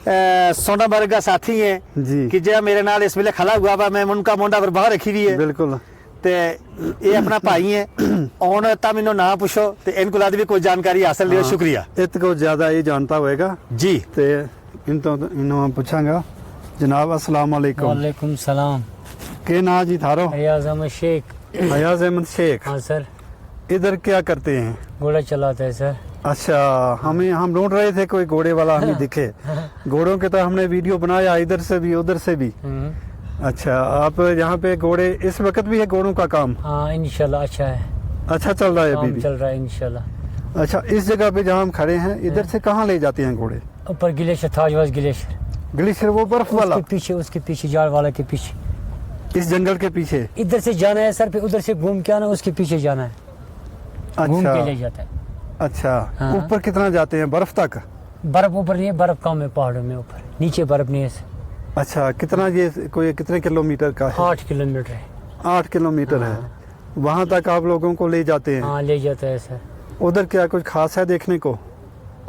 सोना वर्ग का साथी है जी कि जो मेरे नाल इस वेले खड़ा हुआ वा मैं उनका मुंडा पर बाहर रखी हुई है बिल्कुल ते ये अपना भाई है और तब इन्हों ना पूछो तो इनको लाद भी कोई जानकारी हासिल लियो शुक्रिया इत को ज्यादा ये जानता होएगा जी ते इन तो इन्हों पूछांगा जनाब अस्सलाम वालेकुम वालेकुम सलाम। के ना जी थारो रियाज अहमद शेख। फयाज अहमद शेख हाँ सर, इधर क्या करते हैं? घोड़ा चलाते हैं सर। अच्छा हम ढूंढ रहे थे कोई घोड़े वाला हमें दिखे घोड़ों के तो हमने वीडियो बनाया इधर से भी उधर से भी। अच्छा आप यहाँ पे घोड़े इस वक्त भी है घोड़ों का काम? हाँ इंशाल्लाह अच्छा है, अच्छा चल रहा है अभी काम भी? चल रहा है इंशाल्लाह। अच्छा इस जगह पे जहाँ हम खड़े हैं इधर से कहाँ ले जाते हैं घोड़े? ऊपर ग्लेशियर थाजवास ग्लेशियर, ग्लेशियर वो बर्फ वाला उसके पीछे जाड़ वाला के पीछे, इस जंगल के पीछे? इधर से जाना है सर, फिर उधर से घूम के आना, उसके पीछे जाना है, घूम के ले अच्छा जाता है। अच्छा हाँ। ऊपर कितना जाते हैं बर्फ तक? बर्फ ऊपर नहीं है, बर्फ कम है पहाड़ों में, ऊपर नीचे बर्फ नहीं है। अच्छा कितना ये कोई कितने किलोमीटर का है? 8 किलोमीटर है। 8 किलोमीटर है वहाँ तक आप लोगों को ले जाते हैं? हाँ ले जाता है सर। उधर क्या कुछ खास है देखने को?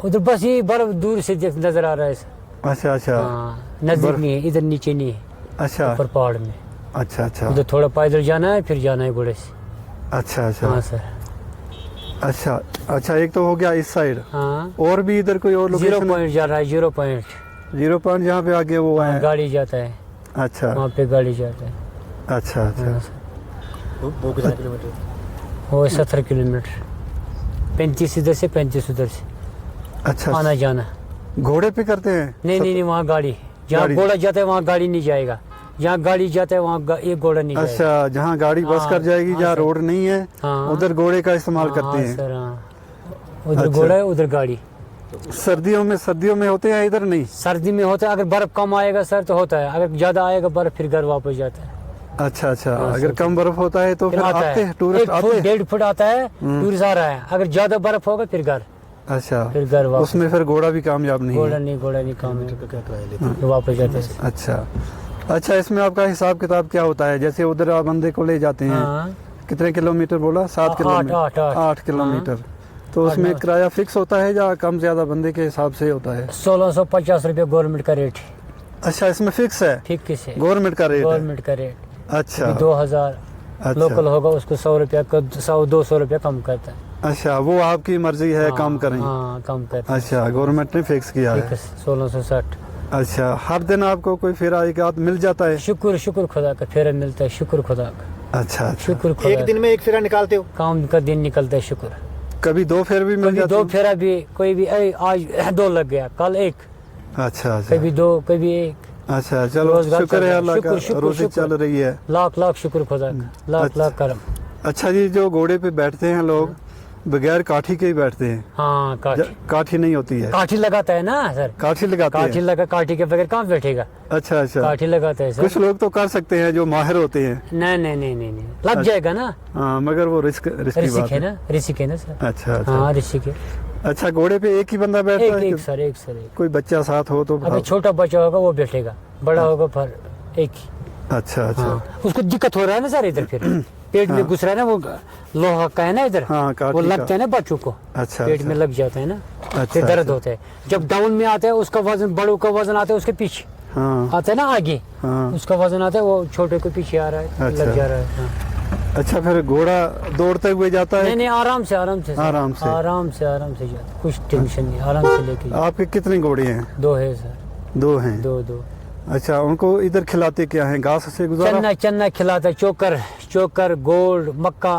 उधर बस ये बर्फ दूर से नजर आ रहा है सर। अच्छा अच्छा हाँ नजदीक नहीं है, इधर नीचे नहीं है, अच्छा ऊपर पहाड़ में। अच्छा अच्छा उधर थोड़ा पैदल जाना है, फिर जाना है घोड़े से। अच्छा अच्छा हाँ सर। अच्छा अच्छा एक तो हो गया इस साइड, हाँ और भी इधर कोई और 0 लोकेशन? पॉइंट जा रहा है, 0 पॉइंट। 0 पॉइंट जहाँ पे आगे वो है? गाड़ी जाता है, अच्छा वहाँ पे गाड़ी जाता है। अच्छा हाँ अच्छा सर। वो कितना किलोमीटर? वो 17 किलोमीटर, 35 इधर से 35 उधर से अच्छा आना जाना। घोड़े पे करते हैं? नहीं नहीं नहीं, वहाँ गाड़ी, जहाँ गाड़ी। घोड़ा जाता है वहाँ गाड़ी नहीं जाएगा, जहाँ गाड़ी जाता है वहाँ एक घोड़ा नहीं जाएगा। अच्छा जहाँ गाड़ी बस हाँ, कर जाएगी हाँ जहाँ सर। रोड नहीं है हाँ। उधर घोड़े का इस्तेमाल हाँ करते हैं? सर हाँ, उधर अच्छा। घोड़ा है उधर गाड़ी। सर्दियों में होते हैं इधर नहीं? सर्दी में होता है, अगर बर्फ कम आएगा सर तो होता है, अगर ज्यादा आएगा बर्फ फिर घर वापस जाता है। अच्छा अच्छा हाँ, अगर सर। कम बर्फ होता है तो फिर आता आते है, हैं टूरिस्ट 1 आते फुट हैं? 1.5 फुट आता है, टूरिस्ट आ रहा है। अगर ज्यादा बर्फ होगा फिर घर, अच्छा फिर घर वापस। उसमें फिर घोड़ा भी कामयाब नहीं घोड़ा है? नहीं काम है, तो वापस जाते हैं। अच्छा अच्छा इसमें आपका हिसाब किताब क्या होता है? जैसे उधर आप बंदे को ले जाते हैं हाँ कितने किलोमीटर बोला? 7 आठ, किलोमीटर? आठ। 8 किलोमीटर तो उसमें 8। किराया फिक्स होता है या कम ज्यादा बंदे के हिसाब से होता है? 1650 रुपये गवर्नमेंट का रेट है। अच्छा इसमें फिक्स है? ठीक किसे गवर्नमेंट का रेट है? गवर्नमेंट का रेट। अच्छा 2000 अच्छा लोकल होगा उसको 100 रुपया, 100-200 रुपया कम करता है। अच्छा वो आपकी मर्जी है कम करें? हाँ कम करता है। अच्छा गवर्नमेंट ने फिक्स किया ठीक है? है 1660। अच्छा हर दिन आपको कोई फेरा एक आध मिल जाता है? शुक्र खुदा का, फेरा मिलता है, शुक्र खुदा का, अच्छा अच्छा शुक्र खुदा एक दिन में एक फेरा निकालते हो? काम का दिन निकलता है, शुक्र। कभी 2 फेर भी मिल कभी जाते 2 हैं? फेरा भी, कोई भी आज 2 लग गया, कल 1, अच्छा अच्छा कभी 2 कभी 1। अच्छा चलो रोजगार शुक्र चल है रहा है। अल्लाह का, शुक्र, रोजी शुक्र। चल रही है। लाख शुक्र खुदा का, लाख अच्छा। करम। अच्छा जी जो घोड़े पे बैठते हैं लोग बगैर काठी के ही बैठते हैं? हाँ काठी, काठी नहीं होती है? काठी लगाता है ना सर, काठी लगाते काठी हैं? लगा, काठी के बगैर कहाँ बैठेगा, अच्छा अच्छा काठी लगाता है सर। कुछ लोग तो कर सकते हैं जो माहिर होते हैं। नहीं लग जाएगा ना, हाँ मगर वो रिस्की बात रिस्क है है। ना, रिस्क है ना सर। अच्छा अच्छा हाँ रिस्क है। अच्छा घोड़े पे एक ही बंदा बैठता है एक कि सर, एक सर। कोई बच्चा साथ हो तो? अगर छोटा बच्चा होगा वो बैठेगा, बड़ा होगा पर एक ही। अच्छा अच्छा हाँ उसको दिक्कत हो रहा है ना सर, इधर फिर पेट में घुस रहा है ना, वो लोहा का है ना इधर, हाँ, काठी वो का। लगता है ना बच्चों को, अच्छा पेट अच्छा। में लग जाता है ना, अच्छा, फिर दर्द अच्छा। होता है। जब डाउन में आता है उसका वजन, बड़ों का वजन आता है उसके पीछे, हाँ आता है ना आगे, हाँ उसका वजन आता है, वो छोटे को पीछे आ रहा है, अच्छा। लग जा रहा है। हाँ। अच्छा फिर घोड़ा दौड़ते हुए जाता है? नहीं आराम से सर, आराम से? आराम से जाता, कुछ टेंशन नहीं, आराम से लेके जाता। आपके कितने घोड़े हैं? 2 है सर, 2 हैं? 2। अच्छा उनको इधर खिलाते क्या हैं? घास से गुजारा? चन्ना खिलाता है, चोकर गोल्ड मक्का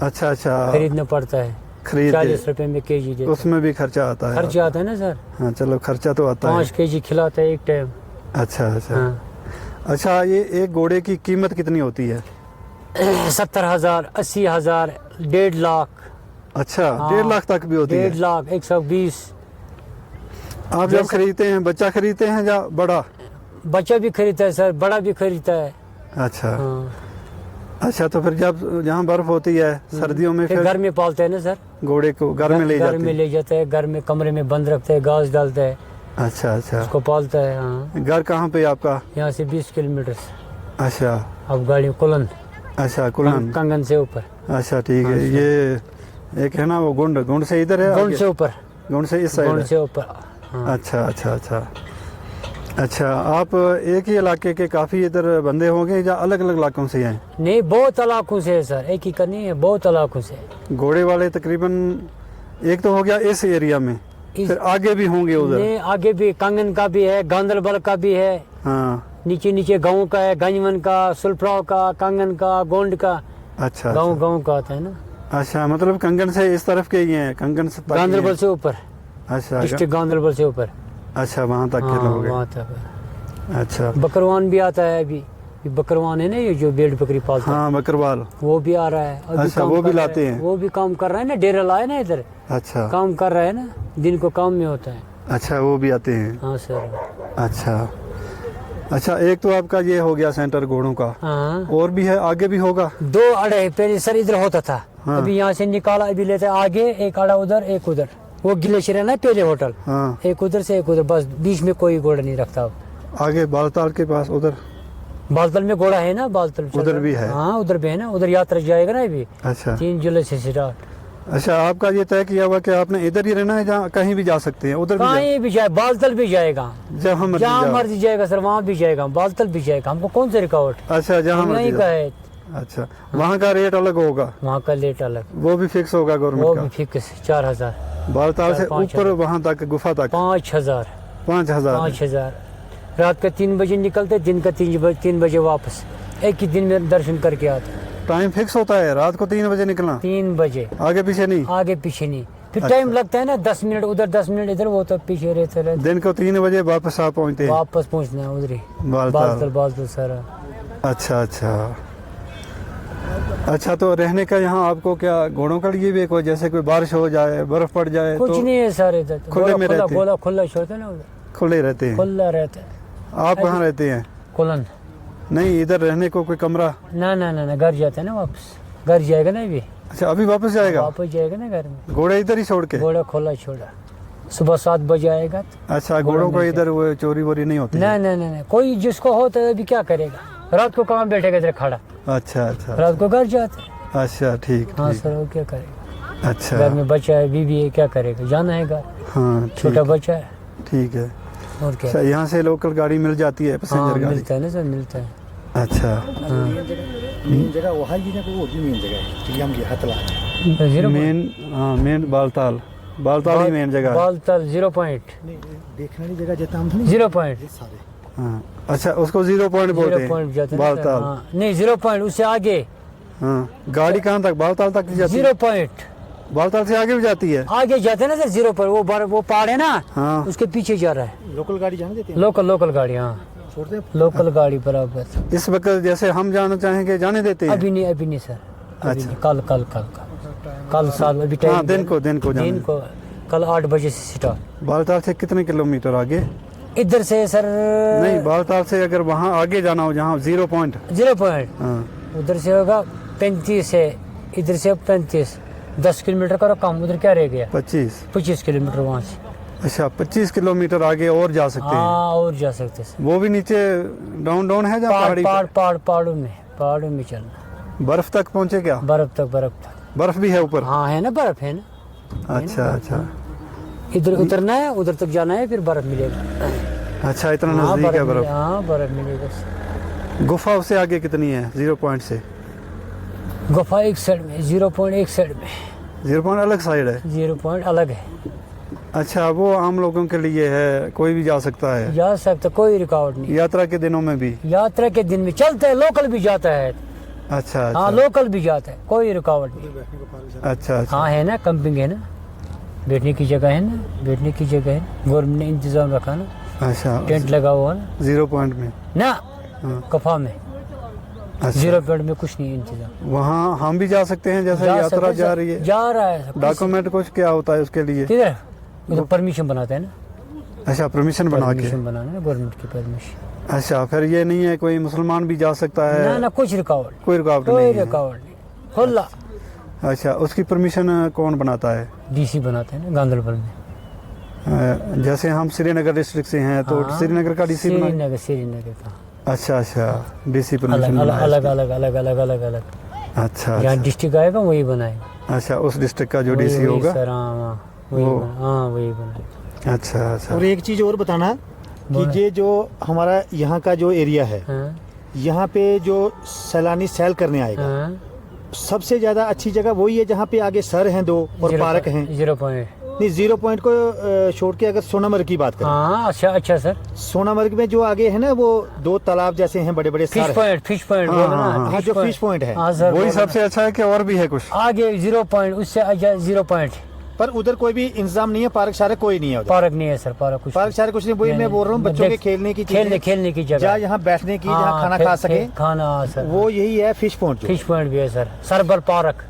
अच्छा अच्छा खरीदना पड़ता है, खरीद 40 रुपए में केजी देता है। उसमें भी खर्चा आता है? खर्चा आता है ना सर, हाँ चलो खर्चा तो आता है। 5 केजी खिलाता है एक टाइम। अच्छा अच्छा हाँ। अच्छा ये एक घोड़े की कीमत कितनी होती है? 70,000, 80,000, 1.5 लाख। अच्छा हाँ, 1.5 लाख तक भी होती 1.5 है? लाख, 120। आप जब खरीदते हैं बच्चा खरीदते हैं या बड़ा? बच्चा भी खरीदता है सर, बड़ा भी खरीदता है। अच्छा हाँ। अच्छा तो फिर जब जहाँ बर्फ होती है सर्दियों में फिर फिर घर में पालते हैं ना सर, घोड़े को घर में ले घर जाते में हैं? ले जाता है, घर में कमरे में बंद रखता है, घास डालता है, अच्छा अच्छा उसको पालता है। हाँ घर कहाँ पे आपका? यहाँ से 20 किलोमीटर से। अच्छा अब गाड़ी कुलन, अच्छा कुलान। कंगन से ऊपर, अच्छा ठीक है ये एक है ना वो गुंड से इधर है? गुंड से ऊपर, गुंड से इस गुंड साइड से ऊपर हाँ। अच्छा, आप एक ही इलाके के काफ़ी इधर बंदे होंगे या अलग अलग इलाकों से हैं? नहीं, बहुत इलाकों से है सर, एक ही का नहीं है, बहुत इलाकों से। घोड़े वाले तकरीबन एक तो हो गया इस एरिया में, फिर आगे भी होंगे उधर? नहीं, आगे भी कंगन का भी है, गांधरबल का भी है, हाँ। नीचे नीचे गाँव का है, गंजवन का, सुलभराव का, कंगन का, गोंड का। अच्छा, गाँव गाँव का आता है ना। अच्छा, मतलब कंगन से इस तरफ के ही हैं, कंगन से तक ही हैं। गांधरबल से ऊपर, अच्छा, डिस्ट्रिक्ट गांधरबल से ऊपर। अच्छा, वहाँ तक के हाँ, लोग हैं। वहाँ तक। अच्छा, बकरवान भी आता है अभी, ये बकरवान है ना, ये जो भेड़ बकरी पालता है, हाँ, बकरवाल। वो भी आ रहा है अभी। अच्छा, काम वो भी कर रहा लाते है। हैं? वो भी काम कर रहा है ना, डेरा लाए ना इधर, अच्छा, काम कर रहा है ना, दिन को काम में होता है। अच्छा, वो भी आते हैं। हाँ सर। अच्छा, एक तो आपका ये हो गया सेंटर घोड़ों का, हाँ, और भी है, आगे भी होगा? 2 अड़े पहले सर इधर होता था। हाँ। अभी यहाँ से निकाला, अभी लेते हैं आगे, एक अड़ा उधर, एक उधर। वो ग्लेशियर है ना पहले होटल, हाँ, एक उधर से एक उधर, बस बीच में कोई घोड़ा नहीं रखता अब। आगे बालताल के पास उधर? बालतल में घोड़ा है ना, बालतल चल उधर रहा भी है? हाँ, उधर भी है ना, उधर यात्रा जाएगा ना अभी, अच्छा, 3 जुलाई से स्टार्ट। अच्छा, आपका ये तय किया हुआ कि आपने इधर ही रहना है, जहाँ कहीं भी जा सकते हैं? उधर भी कहीं भी जाए, बालतल भी जाएगा, जहाँ मर्जी जहाँ जाओ। मर्जी जाएगा सर, वहाँ भी जाएगा, बालतल भी जाएगा, हमको कौन सा रुकावट। अच्छा, जहाँ हम मर्जी यहीं का जाओ। है, अच्छा, वहाँ का रेट अलग होगा? वहाँ का लेट अलग, वो भी फिक्स होगा वो गवर्नमेंट भी फिक्स 4000, का? बालताल से 4-5 ऊपर वहाँ तक, गुफा तक 5000, 5000? 5000। रात का 3 बजे निकलते, दिन का 3 बजे वापस, एक ही दिन में दर्शन करके आते। टाइम फिक्स होता है? रात को 3 बजे निकलना? 3 बजे, आगे पीछे नहीं? आगे पीछे नहीं। फिर टाइम लगता है ना, 10 मिनट उधर, 10 मिनट इधर, वो तो पीछे रहते दिन को 3 बजे वापस आप पहुँचते हैं वापस पहुँचना है उधर ही, बालताल? बालतल सारा। अच्छा, तो रहने का यहाँ आपको क्या घोड़ों के लिए भी कोई, जैसे कोई बारिश हो जाए, बर्फ पड़ जाए कुछ तो नहीं है सर, इधर तो खुले में रहते हैं? गोला खुला छोड़ते ना उधर, खुले रहते हैं? खुला रहता है। आप कहाँ रहते हैं? कुलन। नहीं, इधर रहने को कोई कमरा? ना, घर जाते हैं ना वापस, घर जाएगा ना अभी, अच्छा, अभी वापस जाएगा? वापस जाएगा ना घर में। घोड़े इधर ही छोड़ के? घोड़ा खोला छोड़ा, सुबह 7 बजे आएगा तो। अच्छा, घोड़ों को इधर वो चोरी वोरी नहीं होती? ना, कोई जिसको होता है अभी क्या करेगा, रात को कहाँ बैठेगा इधर खड़ा, अच्छा, रात को घर जाते हैं। अच्छा, ठीक, हाँ ठीक। सर, वो क्या करेगा, अच्छा, घर में बच्चा है, बीवी है, क्या करेगा, जाना है घर, हाँ, छोटा बच्चा है, ठीक है। और क्या। अच्छा, यहाँ से लोकल गाड़ी मिल जाती है, हाँ, पैसेंजर गाड़ी? मिलता है ना सर, मिलता है। अच्छा, मेन जगह वो है, ये वो भी मेन जगह है, चिड़ियाम की हतला। जीरो मेन बालताल ही मेन जगह है। बालतल 0 पॉइंट, देखने वाली जगह जता हम थोड़ी 0 पॉइंट, सारे। हाँ, अच्छा, उसको 0 पॉइंट बोलते 0 पॉइंट हैं जाते हैं ना सर, बालताल? हाँ, नहीं 0 पॉइंट, उससे आगे हाँ, गाड़ी कहाँ तक, बालताल तक की जाती है? 0 पॉइंट, बालताल से आगे भी जाती है? आगे जाते हैं ना सर 0 पर, वो पहाड़ है ना, हाँ, उसके पीछे जा रहा है, लोकल गाड़ी जाने देते हैं, लोकल गाड़ी, हाँ, छोड़ते हैं। लोकल गाड़ी बराबर। इस वक्त जैसे हम जाना चाहेंगे जाने देते हैं? अभी नहीं सर, अभी अच्छा। नहीं, कल साल अभी टाइम, हाँ, दिन को जाने। दिन को, कल 8 बजे से स्टार्ट। बालताल से कितने किलोमीटर आगे? इधर से सर नहीं, बालताल से अगर वहाँ आगे जाना हो, जहाँ 0 पॉइंट? 0 पॉइंट, हाँ, उधर से होगा 35 है, इधर से 35, 10 किलोमीटर का कम, उधर क्या रह गया, 25 किलोमीटर वहाँ से। अच्छा, 25 किलोमीटर आगे और जा सकते हैं? हाँ, और जा सकते सर, वो भी नीचे डाउन है, जहाँ पहाड़ी पहाड़ों में चलना, बर्फ तक पहुँचे क्या? बर्फ तक, बर्फ भी है ऊपर? हाँ है ना, बर्फ है ना, अच्छा, इधर उतरना है, उधर तक जाना है, फिर बर्फ मिलेगा। अच्छा, इतना हाँ, नजदीक है बर्फ? हाँ, बर्फ मिलेगा। गुफा उससे आगे कितनी है 0 पॉइंट से? गुफा एक साइड में, 0 पॉइंट एक साइड में, 0 पॉइंट अलग साइड है? 0 पॉइंट अलग है। अच्छा, वो आम लोगों के लिए है, कोई भी जा सकता है? जा सकता, कोई रुकावट नहीं, यात्रा के दिनों में भी? यात्रा के दिन में चलता है, लोकल भी जाता है। अच्छा, हाँ, लोकल भी जाता है, कोई रुकावट नहीं। अच्छा, हाँ है ना, कैंपिंग है ना, बैठने की जगह है ना, गवर्नमेंट ने इंतजाम रखा ना, अच्छा, टेंट लगा हुआ ना, 0 पॉइंट में? ना हाँ। गुफा में, अच्छा, 0 पॉइंट में कुछ नहीं इंतजाम। वहाँ हम भी जा सकते हैं, जैसे जा यात्रा सकते- जा रही है? जा रहा है, डॉक्यूमेंट कुछ क्या होता है उसके लिए? किधर, तो परमिशन बनाते हैं ना, अच्छा, परमिशन बना के? परमिशन बनाना है, गवर्नमेंट की परमिशन। अच्छा, फिर ये नहीं है कोई मुसलमान भी जा सकता है? ना, कुछ रुकावट, कोई रुकावट कोई नहीं है? रुकावट नहीं, खुला। अच्छा, उसकी परमिशन कौन बनाता है? डीसी बनाते हैं ना गांधरबल में। जैसे हम श्रीनगर डिस्ट्रिक्ट से हैं तो हाँ, श्रीनगर का डीसी बना? श्रीनगर का अच्छा, डीसी अलग परमिशन अलग बनाया? अलग। अच्छा, जहाँ डिस्ट्रिक्ट आएगा वही बनाएगा। अच्छा, उस डिस्ट्रिक्ट का जो वही- डीसी वही होगा सर, हाँ, वही वो- हाँ, वही बनाएगा। अच्छा अच्छा। और एक चीज और बताना कि ये जो हमारा यहाँ का जो एरिया है, हाँ, यहाँ पे जो सैलानी सैल करने आएगा, हाँ, सबसे ज्यादा अच्छी जगह वही है जहाँ पे आगे सर हैं 2 और पार्क हैं। 0 पॉइंट। नहीं, 0 पॉइंट को छोड़ के अगर सोनामर्ग की बात करें, हाँ अच्छा अच्छा सर। सोनामर्ग में जो आगे है ना, वो 2 तालाब जैसे हैं बड़े बड़े fish sir point, fish point हाँ, बोलो ना। हाँ, हाँ, जो फिश पॉइंट है, हाँ सर, वही बोलो सबसे अच्छा है कि और भी है कुछ? ना। आगे 0 पॉइंट, उससे आगे 0 पॉइंट। पर उधर कोई भी इंतजाम नहीं है, पार्क शार्क कोई नहीं है उधर। पार्क नहीं है सर, पार्क कुछ पार्क शार्क कुछ नहीं, वही मैं बोल रहा हूँ, बच्चों के खेलने की चीजें, खेलने की जगह, जहाँ यहाँ बैठने की, जहाँ हाँ, खाना खा सके, खाना। हाँ सर, वो यही है फिश पॉइंट। फिश पॉइंट भी है sir. Sarbal park,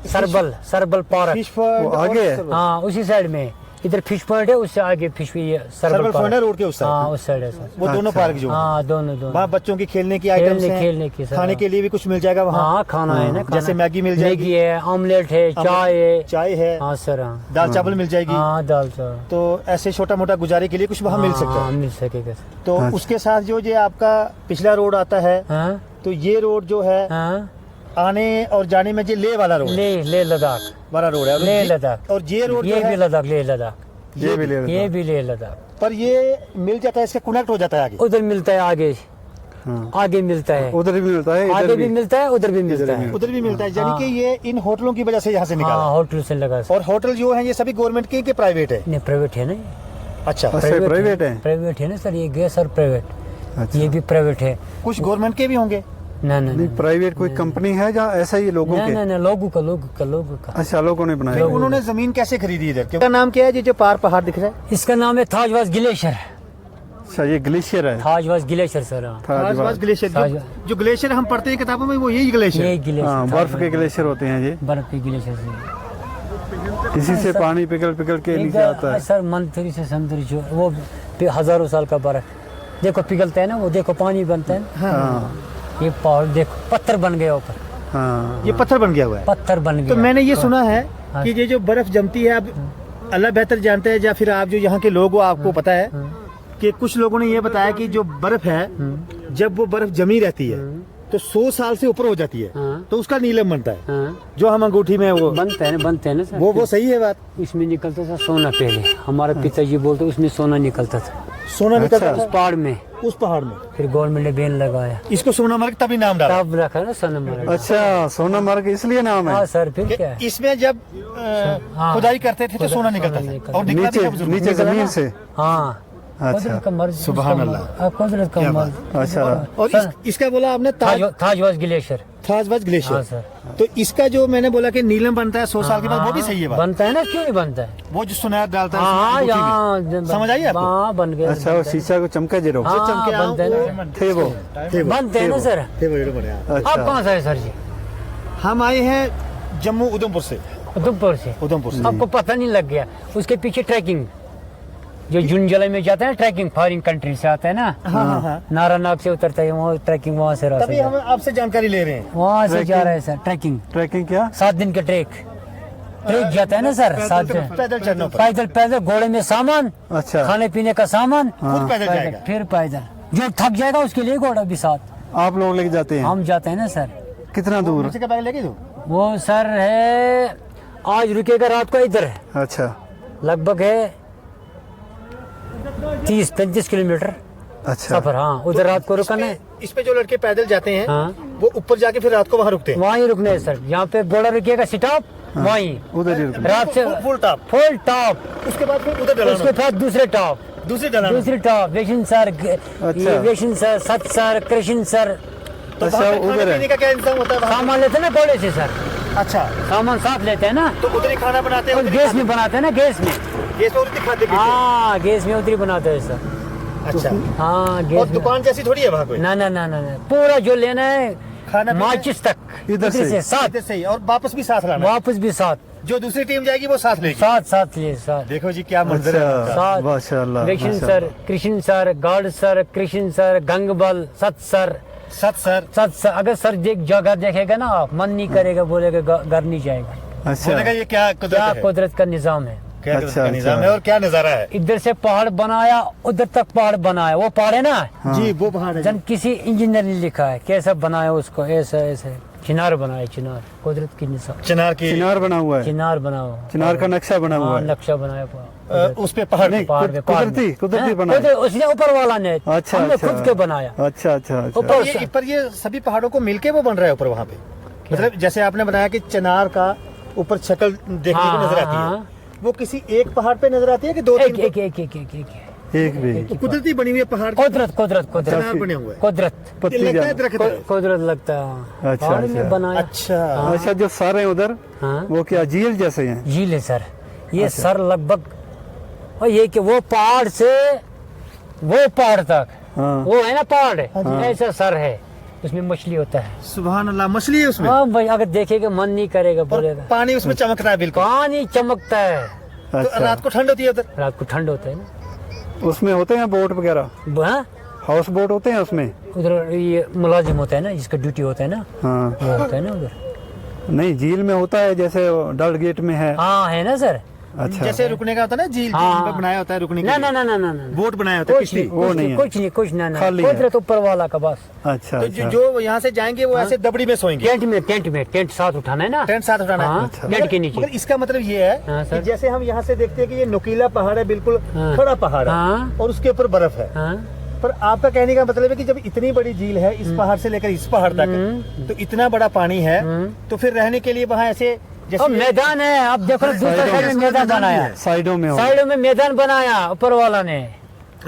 Sarbal park. Fish point वो आगे है? हाँ उसी साइड में, इधर फिश पॉइंट है, उससे आगे फिश भी है, सर्वल सरबल पॉइंट है पार्क। रोड के उस हाँ साइड, उस साइड है सर। वो दोनों अच्छा। पार्क जो हैं। हाँ दोनों वहाँ बच्चों की खेलने की आइटम्स हैं, खेलने की सर। खाने के लिए भी कुछ मिल जाएगा वहाँ। हाँ खाना है ना, जैसे मैगी मिल जाएगी, मैगी है, ऑमलेट है, चाय है। चाय है, हाँ सर, हाँ दाल चावल मिल जाएगी। हाँ दाल चावल। तो ऐसे छोटा मोटा गुजारे के लिए कुछ वहाँ मिल सकता हाँ है। मिल सकेगा सर। तो अच्छा। उसके साथ जो ये आपका पिछला रोड आता है, हाँ तो ये रोड जो है हाँ, आने और जाने में, ये ले वाला रोड है, ले लद्दाख, वाला रोड है। और ले ये- लद्दाख। और ये रोड ये जो भी है, लद्दाख, ले लद्दाख, ये भी ले ये लेता भी ले लद्दाख। पर ये मिल जाता है, इसका कनेक्ट हो जाता है आगे। उधर मिलता है आगे, हाँ। आगे मिलता है, उधर भी मिलता है, आगे इधर भी भी। मिलता है, उधर भी मिलता है। उधर भी मिलता है, यानी कि ये इन होटलों की वजह से यहाँ से निकाला हाँ है। होटल से लगा सर। और होटल जो है ये सभी गवर्नमेंट के कि प्राइवेट है? नहीं प्राइवेट है ना, अच्छा, अच्छा प्राइवेट है। प्राइवेट है ना सर, ये गैस और प्राइवेट, अच्छा। ये भी प्राइवेट है। कुछ गवर्नमेंट के भी होंगे। ना नहीं, प्राइवेट कोई कंपनी है जहाँ ऐसा ही लोगों के? ना लोगों का। अच्छा, लोगों ने बनाया। तो उन्होंने जमीन कैसे खरीदी इधर? क्या नाम क्या है ये जो पहाड़ दिख रहा है? इसका नाम है थाजवास ग्लेशियर। अच्छा, ये ग्लेशियर है? थाजवास ग्लेशियर सर, हाँ। थाजवास ग्लेशियर। जो ग्लेशियर हम पढ़ते हैं किताबों में, वो यही ग्लेशियर ये है। ग्लेशियर, हाँ, बर्फ के ग्लेशियर होते हैं ये, बर्फ के ग्लेशियर से। इसी से पानी पिघल पिघल के नीचे आता है। सर मंत्री से समुद्र जो वो हजारों साल का बर्फ देखो पिघलता है ना, वो देखो पानी बनता है ना। हाँ ये पहाड़ देखो, पत्थर बन गया ऊपर, हाँ। ये पत्थर बन गया हुआ है। पत्थर बन गया। तो मैंने ये सुना है हाँ। कि ये जो बर्फ जमती है, अब अल्लाह बेहतर जानते हैं, या फिर आप जो यहाँ के लोग हो आपको पता है कि कुछ लोगों ने ये बताया कि जो बर्फ है, जब वो बर्फ जमी रहती है तो 100 साल से ऊपर हो जाती है, हाँ। तो उसका नीलम बनता है, हाँ। जो हम अंगूठी में वो बनते हैं ना सर। वो सही है बात। इसमें निकलता था सोना पहले, हमारे पिताजी बोलते उसमें सोना निकलता था सोना निकलता उस है पहाड़ में। उस पहाड़ में। फिर गवर्नमेंट ने बैन लगाया, इसको सोनामर्ग तभी नाम डाला। तब रखा ना सोनामर्ग। अच्छा, सोनामर्ग इसलिए नाम हाँ है? सर, फिर क्या है? इसमें जब हाँ। खुदाई करते थे तो सोना निकलता था, और निकला भी नीचे था बुजुर्ग। नीचे जमीन से? हाँ अच्छा। कुदरत का मर्ज, सुभान अल्लाह। कुदरत का क्या मर्ज। अच्छा। और इसका बोला आपने थाजवास ग्लेशियर। थाजवास हाँ ग्लेशियर। सर, तो इसका जो मैंने बोला कि नीलम बनता है 100 साल के बाद, वो भी सही है बात। बनता है ना, क्यों नहीं बनता है? वो जो सुनार डालता है हाँ उसमें यहाँ अंगूठी में। समझ आई आपको? हाँ बन गया। अच्छा, वो शीशा को चमका जीरो हाँ, चमके बनते हैं ना वो- सर। थे वो? थे वो, बनते हैं ना सर। थे वो, ये बड़े हैं। आप अच्छा, कहाँ से है सर जी? हम आए हैं जम्मू उधमपुर से। उधमपुर से। उधमपुर से। आपको पता नहीं लग गया? उसके पीछे ट्रैकिंग, जो जून जुलाई में जाता है ट्रैकिंग, फॉरेन कंट्री से आता है ना, हाँ हाँ हाँ। नारानाग से उतरता है, वहाँ ट्रैकिंग, वहाँ से तभी हम आपसे जानकारी ले रहे हैं। वहाँ से जा ट्रैकिंग? रहा है सर ट्रैकिंग। ट्रैकिंग क्या? 7 दिन का ट्रैक जाता है ना सर, 7 दिन पैदल चलना पड़ता पैदल घोड़े में सामान, अच्छा, खाने पीने का सामान, है। खुद पैदल जाएगा। फिर पैदल। जो थक जाएगा उसके लिए घोड़ा भी साथ आप लोग लेके जाते हैं? हम जाते हैं ना सर। कितना दूर? नीचे का बैग लेके दो। वो सर है, आज रुकेगा रात को इधर, अच्छा लगभग है 30-35 किलोमीटर अच्छा। सफर। हाँ उधर रात को रुकना है। इस पे जो लड़के पैदल जाते हैं, हाँ वो ऊपर जाके फिर रात को वहाँ रुकते हैं। वहीं रुकना है सर, यहाँ पे घोड़ा रुकेगा स्टॉप, वहीं उधर ही रुकना। रात से फुल टॉप। फुल टॉप, उसके बाद फिर उधर डलाना। उसके बाद दूसरे टॉप, दूसरी डलाना। दूसरी टॉप, वेशन सर, अच्छा। वेशन सर, सत सर, कृष्ण सर। तो अच्छा, वहाँ पे खाने उधर है। पीने का क्या इंतजाम होता है वहाँ? सामान लेते हैं ना घोड़े से सर, अच्छा, सामान साथ लेते हैं ना, तो उधर ही खाना बनाते हैं, और गैस में बनाते हैं ना, गैस में। गैस में उधर खाते पीते हैं। हाँ गैस में उधर ही बनाते हैं सर। अच्छा। हाँ और गैस में। दुकान जैसी थोड़ी है वहाँ कोई? ना ना ना ना ना, पूरा जो लेना है खाना पीना माचिस तक इधर से? साथ, इधर से ही, और वापस भी साथ लाना। वापस भी साथ, जो दूसरी टीम जाएगी वो साथ लेगी। साथ ले साथ। देखो जी क्या मंजर है वहाँ का। अच्छा, साथ माशाल्लाह, वेशन माशाल्लाह। Sir, Krishna sir, God sir, Krishna sir, Gangbal, सत सर। सत सर। अगर सर जगह देखेगा ना, आप मन नहीं करेगा, बोलेगा घर नहीं जाएगा। अच्छा, बोलेगा ये क्या क्या कुदरत है? कुदरत का निजाम है। क्या कुदरत अच्छा, का निजाम अच्छा। है और क्या नजारा है। इधर से पहाड़ बनाया, उधर तक पहाड़ बनाया, वो पहाड़ है ना, हाँ। जी वो पहाड़ है। जन किसी इंजीनियर ने लिखा है कैसा बनाया उसको, ऐसा ऐसे चिनार बनाया, चिनार, कुदरत की निजाम, चिनार की। चिनार बना हुआ है? चिनार बनाओ, चिनार का नक्शा बना हुआ हाँ, है? नक्शा बनाया। उस पे पहाड़ पे। पहाड़ पे, पहाड़ में। कुदरती हाँ, बनाया। खुद उसने ऊपर वाला ने, अच्छा, हमने अच्छा। खुद के बनाया। अच्छा अच्छा अच्छा ऊपर पर ये सभी पहाड़ों को मिलके वो बन रहा है ऊपर वहाँ पे। मतलब जैसे आपने बताया कि चिनार का ऊपर शक्ल देखने को हाँ, नजर आती हाँ। है, वो किसी एक पहाड़ पे नजर आती है कि दो एक तीन? एक एक एक एक एक एक भी वो कुदरती बनी हुई है पहाड़, कुदरत कुदरत चिनार कुदरत बने हुए हैं। कुदरत पत्ती लगता है जाना। दरख्त है। कुदरत लगता है। अच्छा, पहाड़ अच्छा। में बनाया। अच्छा अच्छा जो सर है उधर हाँ। वो क्या झील जैसे हैं? झील है सर, ये सर लगभग, और ये कि वो पहाड़ से वो पहाड़ तक, हाँ। वो है ना पहाड़, ऐसा सर है, उसमें मछली होता है। सुभान अल्लाह, मछली है उसमें हाँ भाई, अगर देखेगा मन नहीं करेगा, और बोलेगा। पानी उसमें चमक रहा है बिल्कुल। पानी चमकता है, तो अच्छा रात को ठंड होती है उधर? रात को ठंड होता है ना। उसमें होते हैं बोट वगैरह, हाँ, हाउस बोट होते हैं उसमें? उधर ये मुलाजिम होता है ना, जिसका ड्यूटी होता है ना, हाँ वो होता है ना उधर। नहीं झील में होता है जैसे डल गेट में है। हाँ है ना सर। अच्छा जैसे रुकने का होता है ना, झील हाँ। पे बनाया होता है रुकने के ना लिए। ना ना ना ना ना बोट बनाया होता है कुछ किश्ती। नहीं, वो कुछ नहीं नहीं, है। कुछ नहीं, कुछ ना ना, खाली है। कुदरत ऊपर वाला का बस। अच्छा तो अच्छा जो यहाँ से जाएंगे वो ऐसे दबड़ी में सोएंगे, टेंट साथ उठाना है ना। टेंट साथ उठाना है। हाँ, अच्छा। टेंट के नीचे। मगर इसका मतलब ये है हाँ, कि सर। जैसे हम यहाँ से देखते हैं कि ये नुकीला पहाड़ है, बिल्कुल हाँ। खड़ा पहाड़ है हाँ। और उसके ऊपर बर्फ है। हाँ, पर आपका कहने का मतलब है कि जब इतनी बड़ी झील है इस पहाड़ से लेकर इस पहाड़ तक, तो इतना बड़ा पानी है, तो फिर रहने के लिए वहाँ ऐसे अब जैसे मैदान है, अब देखो दूसरा साइडों साइड में में मैदान मैदान बनाया, भी है। साइडों में हो। साइडों में मैदान बनाया ऊपर वाला ने।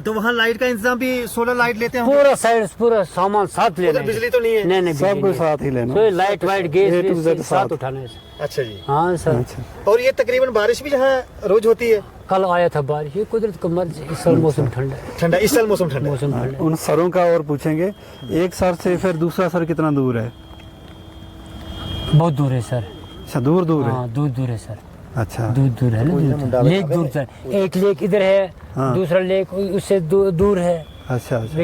तो वहाँ लाइट का इंतजाम भी, सोलर लाइट लेते हैं पूरा साइड पूरा सामान साथ लेना उधर बिजली तो नहीं है? नहीं नहीं, सब बिजली कुछ नहीं। साथ ही लेना। तो light white gas A to वैस Z साथ साथ। उठाना है। अच्छा जी। हाँ सर, अच्छा और ये तकरीबन बारिश भी यहाँ रोज होती है? कल आया था बारिश, ये कुदरत का मर्ज, इस साल मौसम ठंडा है, ठंडा, इस साल मौसम ठंडा है। मौसम ठंडा है। उन सरों का और पूछेंगे। एक सर से फिर दूसरा सर कितना दूर है? बहुत दूर है सर। अच्छा दूर दूर है। हाँ दूर दूर है सर, अच्छा दूर दूर है ना, दूर। लेक दूर सर, एक लेक इधर है, हाँ। दूसरा लेक उससे दूर है। अच्छा अच्छा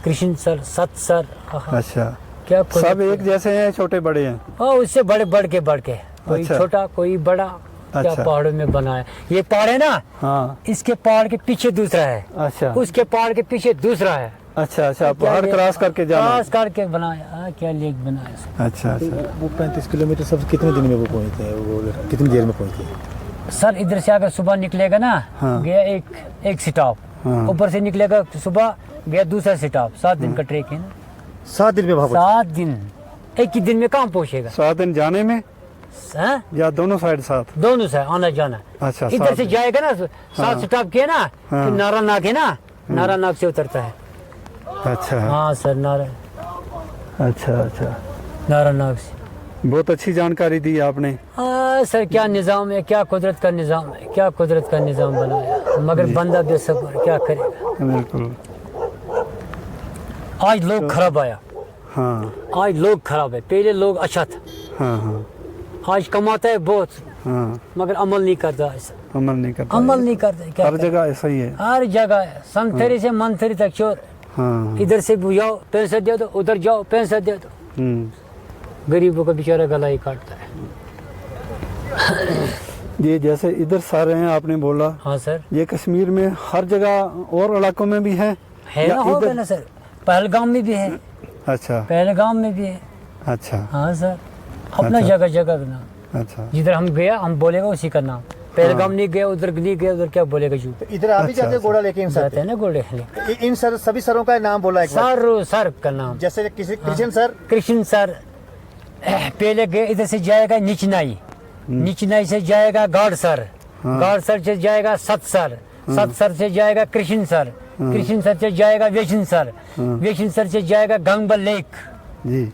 कृष्ण सर, सत सर, आहा, अच्छा क्या सब एक जैसे हैं, छोटे बड़े हैं? और उससे बढ़ के कोई अच्छा। छोटा कोई बड़ा, क्या अच्छा। पहाड़ों में बना है। ये पहाड़ है ना, हाँ इसके पहाड़ के पीछे दूसरा है, अच्छा उसके पहाड़ के पीछे दूसरा है। अच्छा अच्छा क्या पहाड़ लेक- क्रॉस करके जाना है। क्रॉस करके बनाया। हाँ, क्या लेक बनाया सर। अच्छा अच्छा वो 35 किलोमीटर सब कितने दिन में वो पहुँचते हैं, वो कितनी देर में पहुँचते हैं? सर इधर से अगर सुबह निकलेगा ना, हाँ। गया एक स्टॉप, हाँ। ऊपर से निकलेगा सुबह, गया दूसरा स्टॉप, 7 दिन का ट्रैक है ना। 7 दिन में वहाँ 7 दिन, एक ही दिन में कहाँ पहुँचेगा? 7 दिन जाने में हाँ? या दोनों साइड साथ? दोनों से आना जाना। अच्छा इधर 7 से दिन। जाएगा ना, 7 स्टॉप किया ना, हाँ। फिर नारानाग है ना, नारानाग से उतरता है। अच्छा हाँ सर, अच्छा अच्छा नारानाग से। बहुत अच्छी जानकारी दी आपने। हाँ सर, क्या निज़ाम है, क्या कुदरत का निज़ाम है, क्या कुदरत का निज़ाम बनाया, मगर बंदा बेसब्र, क्या करेगा। बिल्कुल आज लोग खराब आया, हाँ आज लोग खराब है, पहले लोग अच्छा था, हाँ हाँ आज कमाता है बहुत, हाँ मगर अमल नहीं करता ऐसा, अमल नहीं करता। अमल नहीं करता, क्या हर करे? जगह ऐसा ही है। हर जगह है, संथरी से मंथरी तक चोर, हाँ इधर से जाओ पैसा दे दो, उधर जाओ पैसा दे दो, गरीबों का बेचारा गला ही काटता है। ये जैसे इधर सारे हैं आपने बोला, हाँ सर, ये कश्मीर में हर जगह और इलाकों में भी है है ना, हो गया ना सर, पहलगाम में भी है, अच्छा पहलगाम में भी है। अच्छा हाँ सर, अपना अच्छा। जगह जगह का नाम, अच्छा जिधर हम गया हम बोलेगा उसी का नाम। पहलगाम नहीं गया, उधर नहीं गया, उधर क्या बोलेगा झूठ। इधर आप भी अच्छा, जाते हैं घोड़ा लेके इन जाते सर हैं ना घोड़े इन सर सभी सरों का नाम बोला एक बार, सर का नाम, जैसे किसी कृष्ण सर, कृष्ण सर। पहले गए इधर से जाएगा निचनाई, निचनाई से जाएगा गाड़ सर, गाड़ सर से जाएगा सत सर से जाएगा कृष्ण सर से जाएगा वेशन सर से जाएगा गंगबल लेक, जी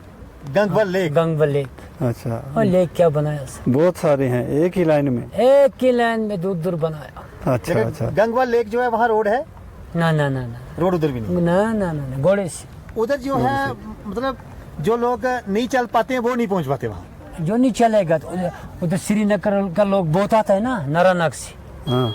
गंगबल लेक। गंगबल लेक। अच्छा और लेक क्या बनाया सर, बहुत सारे हैं एक ही लाइन में। एक ही लाइन में दूर दूर बनाया। अच्छा अच्छा गंगबल लेक जो है वहाँ रोड है, ना ना ना ना रोड उधर भी नहीं। ना ना ना घोड़े से, उधर जो है मतलब जो लोग नहीं चल पाते हैं वो नहीं पहुँच पाते वहाँ। जो नहीं चलेगा तो उधर श्रीनगर का लोग बहुत आता है ना, नारानाग से, हाँ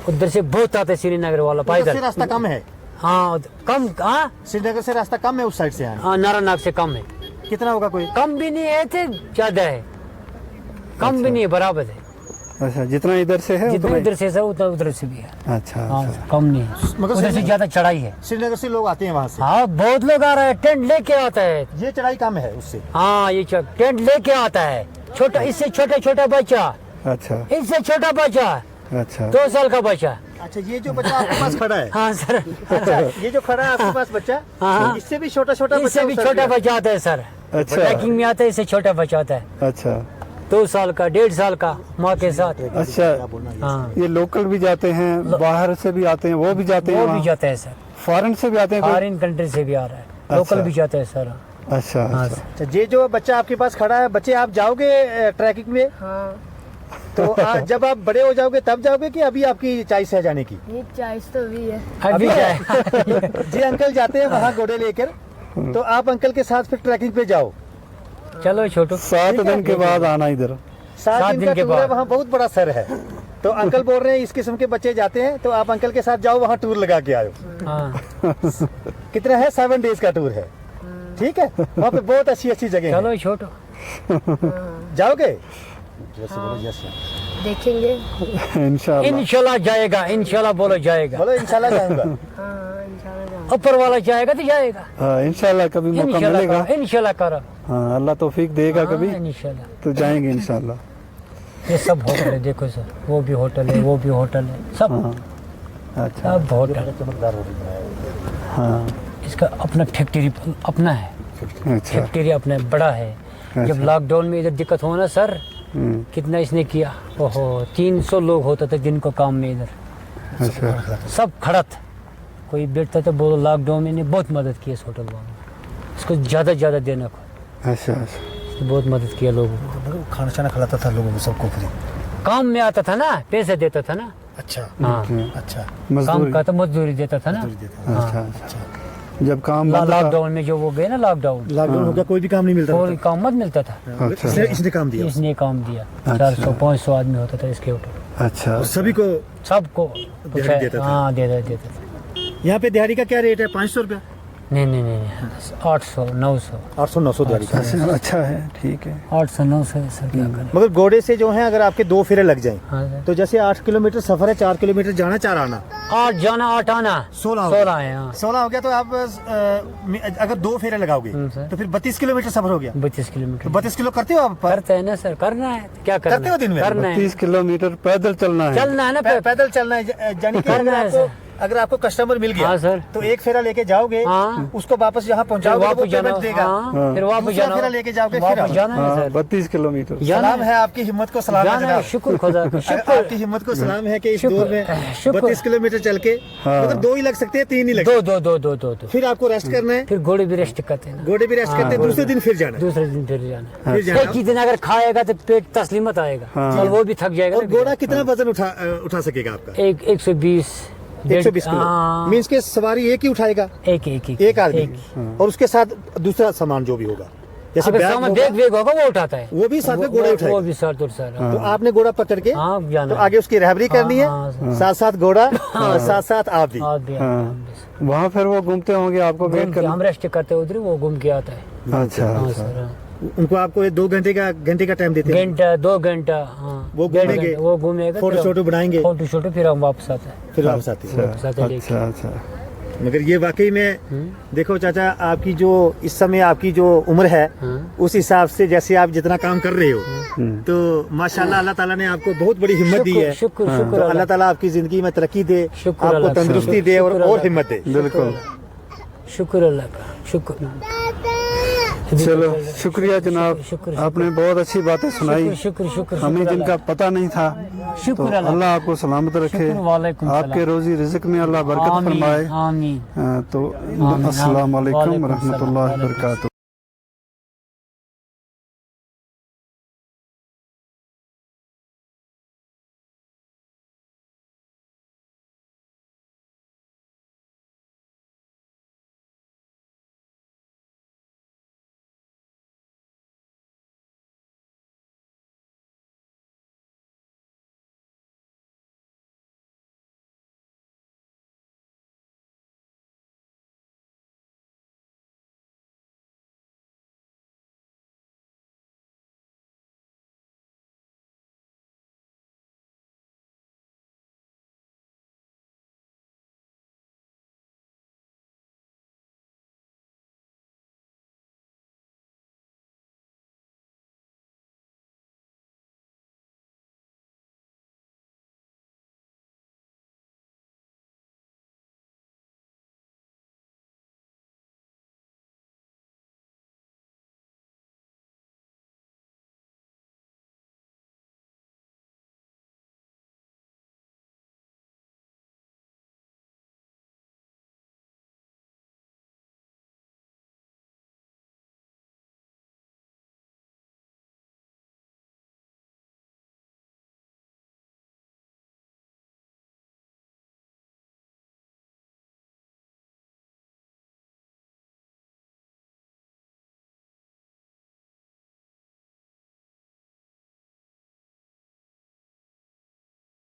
उधर से बहुत आता है श्रीनगर वाला उधर से पैदल। रास्ता कम है, हाँ कम, हाँ श्रीनगर से रास्ता कम है उस साइड से आने। हाँ, नारानाग से कम है, कितना होगा कोई? कम भी नहीं है तो ज्यादा है, कम भी नहीं है, बराबर है, अच्छा जितना इधर से है जितना उतना इधर से है उतना उधर से भी है। अच्छा हाँ अच्छा कम नहीं है, मगर उधर से ज्यादा चढ़ाई है। श्रीनगर से लोग आते हैं वहाँ से, हाँ बहुत लोग आ रहे हैं, टेंट लेके आता है। ये चढ़ाई कम है उससे। हाँ ये टेंट लेके आता है, छोटा, इससे छोटा छोटा बच्चा, अच्छा इससे छोटा बच्चा अच्छा 2 साल का बच्चा। अच्छा, ये जो बच्चा आपके पास खड़ा है, हाँ सर। अच्छा, ये जो खड़ा है आपके पास बच्चा, हाँ। इससे भी छोटा छोटा बच्चा, इससे भी उस छोटा साल बच्चा आता है सर। अच्छा। ट्रैकिंग में आता है, इससे छोटा बच्चा आता है। अच्छा 2 साल का, 1.5 साल का माँ के साथ। अच्छा, हाँ, ये लोकल भी जाते हैं, बाहर से भी आते हैं, वो भी जाते हैं वो भी वहाँ? जाते हैं सर। फॉरेन से भी आते हैं कोई? फॉरेन कंट्री से भी आ रहा है, लोकल भी जाते हैं सर। अच्छा हाँ अच्छा। सर। अच्छा, ये जो बच्चा आपके पास खड़ा है, बच्चे आप जाओगे ट्रैकिंग में? हाँ, तो जब आप बड़े हो जाओगे तब जाओगे कि अभी आपकी चॉइस है जाने की? ये चॉइस तो भी है। अभी जाए। जी अंकल जाते हैं वहाँ घोड़े लेकर, तो आप अंकल के साथ फिर ट्रैकिंग पे जाओ। चलो छोटू। 7 दिन के बाद आना इधर। 7 दिन का के टूर है, बाद। वहाँ बहुत बड़ा सर है। तो अंकल बोल रहे हैं इस किस्म के बच्चे जाते हैं, तो आप अंकल के साथ जाओ, वहाँ टूर लगा के आओ। हाँ कितना है? 7 डेज का टूर है, ठीक है। वहाँ पे बहुत अच्छी अच्छी जगह है, चलो छोटू। जाओगे? देखेंगे। इंशाल्लाह। इंशाल्लाह जाएगा, इंशाल्लाह बोलो जाएगा। बोलो इंशाल्लाह जाऊंगा। हाँ, इंशाल्लाह जाऊंगा। ऊपर वाला जाएगा तो जाएगा। हाँ, इंशाल्लाह कभी मौका इंशाल्लाह मिलेगा। करो, इंशाल्लाह करो। हाँ, अल्लाह तौफीक देगा कभी हाँ, इंशाल्लाह। तो जाएंगे इंशाल्लाह। ये सब होटल है, देखो सर, वो भी होटल है, वो भी होटल है, सब अच्छा। सब होटल। हाँ इसका अपना फैक्ट्री अपना है, अच्छा। फैक्ट्री अपना बड़ा है। जब लॉकडाउन में इधर दिक्कत हो ना सर, कितना इसने किया। ओहो 300 लोग होता था दिन को काम में इधर, अच्छा सब खड़ा था। कोई बैठता था, बोलो लॉकडाउन में ने बहुत मदद की इस होटल वालों ने, इसको ज़्यादा देने को, अच्छा अच्छा। इसने बहुत मदद किया लोगों को। खाना शाना खिलाता था लोगों को, सबको फ्री। काम में आता था ना, पैसे देता था ना। अच्छा हाँ, अच्छा। काम मजदूरी। का तो मजदूरी देता था ना। अच्छा अच्छा। जब काम बंद था। लॉकडाउन में जो वो गए ना, लॉकडाउन, लॉकडाउन हो गया, कोई भी काम नहीं मिलता कोई काम मत मिलता था। था। इसने काम दिया, इसने काम दिया। 400-500 आदमी होता था इसके होटल, अच्छा। और सभी को। सबको दिहाड़ी देता था। हाँ देता था। यहाँ पे दिहाड़ी का क्या रेट है? 500 रुपया, नहीं 800-900। 800-900 दिहाड़ी का। अच्छा है, ठीक है। 800-900 है सर, क्या करें। मगर घोड़े से जो है, अगर आपके 2 फेरे लग जाएं, हाँ सर। तो जैसे 8 किलोमीटर सफर है, 4 किलोमीटर जाना, 4 आना, 8 जाना 8 आना, 16 है। हाँ 16 हो गया। तो आप अगर 2 फेरे लगाओगे सर। तो फिर 32 किलोमीटर सफर हो गया। 32 तो किलोमीटर 32 किलो करते हो आप पर? करते हैं ना सर, करना है क्या करना करते हो दिन में? करना है, 30 किलोमीटर पैदल चलना है। चलना है ना। पैदल चलना है, यानी कि करना है अगर आपको कस्टमर मिल गया, हाँ सर। तो एक फेरा लेके जाओगे, हाँ। उसको वापस यहाँ फिर पहुँचाओगे, वापस वो जाना, पेमेंट देगा। हाँ, फिर वापस दूसरा जाना, फेरा लेके जाओगे, फिर वापस आओ। जाना है हाँ, सर, 32 किलोमीटर। जाना सलाम है आपकी हिम्मत को, सलाम है जाना है। जनाब। शुक्र खुदा का, शुक्र। आपकी हिम्मत को सलाम है कि इस शुक्र, दौर में शुक्र। 32 किलोमीटर चल के, हाँ। मतलब 2 ही लग सकते हैं, 3 ही लग सकते दो। हैं। फिर आपको रेस्ट करना है, फिर घोड़े भी रेस्ट करते हैं ना, घोड़े भी रेस्ट करते हैं, दूसरे दिन फिर जाना है। दूसरे दिन फिर जाना। फिर जाना। एक ही दिन अगर खाएगा तो पेट तस्लीमत आएगा, और वो भी थक जाएगा और ना। घोड़ा कितना वजन उठा सकेगा आपका? 120 120 किलो। हाँ। मीन्स के सवारी एक ही उठाएगा, एक एक आदमी, और उसके साथ दूसरा सामान जो भी होगा, जैसे अगर बैग सामान होगा, बैग होगा वो उठाता है, वो भी साथ में घोड़ा वो उठाएगा। भी साथ उठाता तो आपने घोड़ा पकड़ के, हाँ तो जाना आगे उसकी रहबरी करनी है, हाँ, साथ साथ घोड़ा और साथ साथ आप भी। हाँ। वहाँ फिर वो घूमते होंगे, आपको वेट करना। हम रेस्ट करते उधर, वो घूम के आता है। अच्छा हाँ अच्छा। सर, हाँ। उनको आपको 2 घंटे का टाइम देते हैं, घंटा 2 घंटा, हाँ वो 1.5 घूमेंगे, घंटा, वो घूमेगा, फोटो शोटो बनाएंगे, फोटो शोटो, फिर हम वापस आते हैं। फिर वापस आते हैं। वापस आते हैं लेके। अच्छा अच्छा। मगर ये वाकई में देखो चाचा, आपकी जो इस समय आपकी जो उम्र है, उस हिसाब से जैसे आप जितना काम कर रहे हो, तो माशाल्लाह अल्लाह ताला ने आपको बहुत बड़ी हिम्मत दी है। शुक्र तो शुक्र अल्लाह ताला आपकी जिंदगी में तरक्की दे, शुक्र आपको अल्लाह का। तंदुरुस्ती दे और शुक्र हिम्मत दे। बिल्कुल। शुक्र अल्लाह का, शुक्र। चलो शुक्रिया जनाब, शुक्र। आपने बहुत अच्छी बातें सुनाई, शुक्र हमें जिनका पता नहीं था। शुक्र तो अल्लाह। अल्लाह आपको सलामत रखे, शुक्र, वालेकुम आपके सलाम। रोजी रिज़्क में अल्लाह बरकत आमीन फरमाए। आमीन। तो आमीन। अस्सलाम वालेकुम वालेकुम रहमतुल्लाहि व सलाम। बरकातहू।